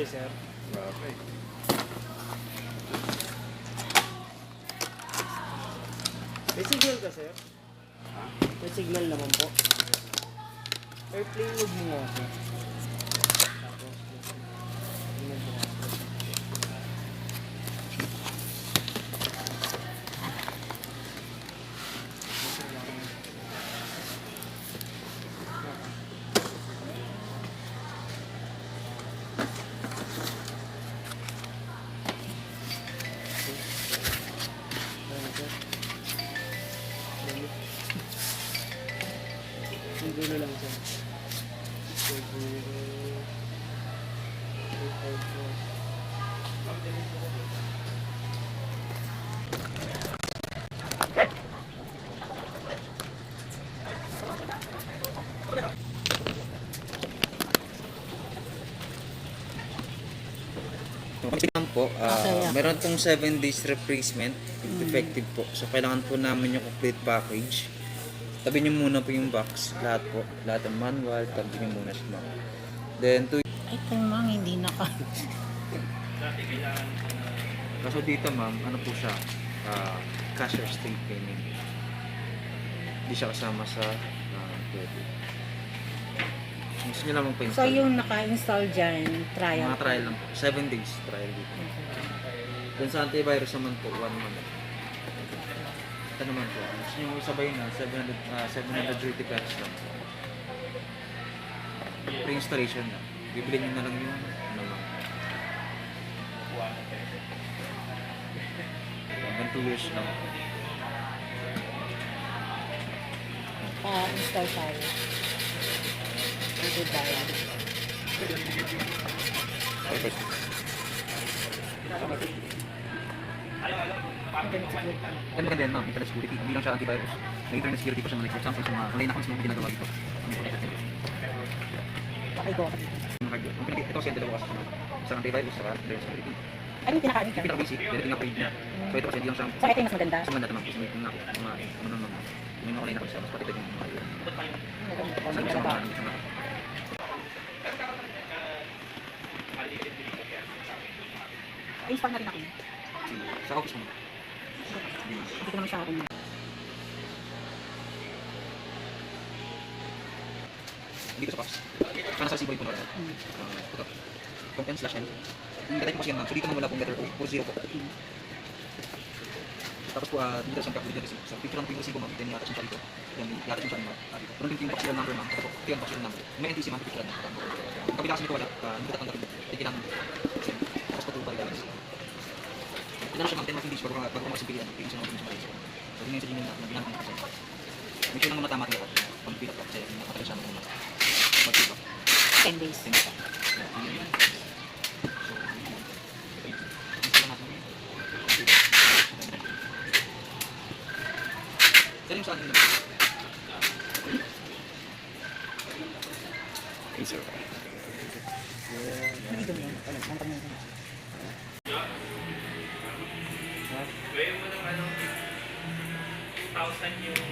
sa'yo, sir. Okay. May signal ka, sir? May signal naman po. Airplane mode mo nga, sir. Tapos, tingnan mo nga, sir. Ang gulo lang siya. Tingnan po, meron pong 7 days replacement, effective po. So, kailangan po namin yung complete package. Tabi nyo muna po yung box, lahat po. Lahat ng manual, tabi nyo muna siya, ma'am. Then, Ay, mang hindi naka. kaso dito, ma'am, ano po siya? Cash or state payment. Hindi siya kasama sa credit. Gusto nyo lang magpa-install. So, yung naka-install dyan, trial. Mga trial lang po. 7 days trial dito. Then sa antivirus naman po, 1 month. Ito naman po. Gusto nyo sabay na, 730 pesos lang. Pre-installation na. Bibili nyo na lang yung ano lang. Hanggang 2 years lang. Pa-install tayo. Ito tayo. Ano maganda yan, ma'am? Internet security. Hindi lang siya antivirus. May internet security pa siya. For example, sa mga online accounts mo ginagawa dito. Okay, go. Ito kasi yung dalawa kasi sa antivirus, sa internet security. Ano yung pinaka-ano Yung dyan? pinaka-basic, pwede tinga-paid na. So ito kasi hindi lang siya. So, ito yung mas maganda. Mas maganda naman kasi may tinga, may mga online accounts siya. Mas patipid yung mga yun. Sa mga I-install na rin ako. sa office mo. Hindi ko naman siya ako. Dito sa box. Para sa symbol po na ito. Content/n. Yung type po kasi yan, ma'am. So dito naman wala pong letter O. Puro 0 po. Tapos po, dito sa calculator receipt. So picture lang po yung receipt po, ma'am. Then i-attach nyo siya dito. Then i-attach nyo siya dito. Pero din yung serial number, ma'am. Ito po. Ito yung serial number. May NTC, ma'am. Picture lang. Yung kapila kasi nito wala. Hindi ko tatanggapin. Ay kailangan. Tapos po ito pa rin. Ito na siya, ma'am. 10 working days bago mag-simpilihan. Ito yung sinunod sa Malaysia. So yun yung sa Gmail na ginagawa ko sa make sure lang matama talaga. Pag-fill up kasi nakatagal siya mag-fill up. 10 days. 10 days. Sir, yung sa akin naman. Okay, sir. Hindi ko yan. Ang pangyayon. Gawin mo ng 1,000 yung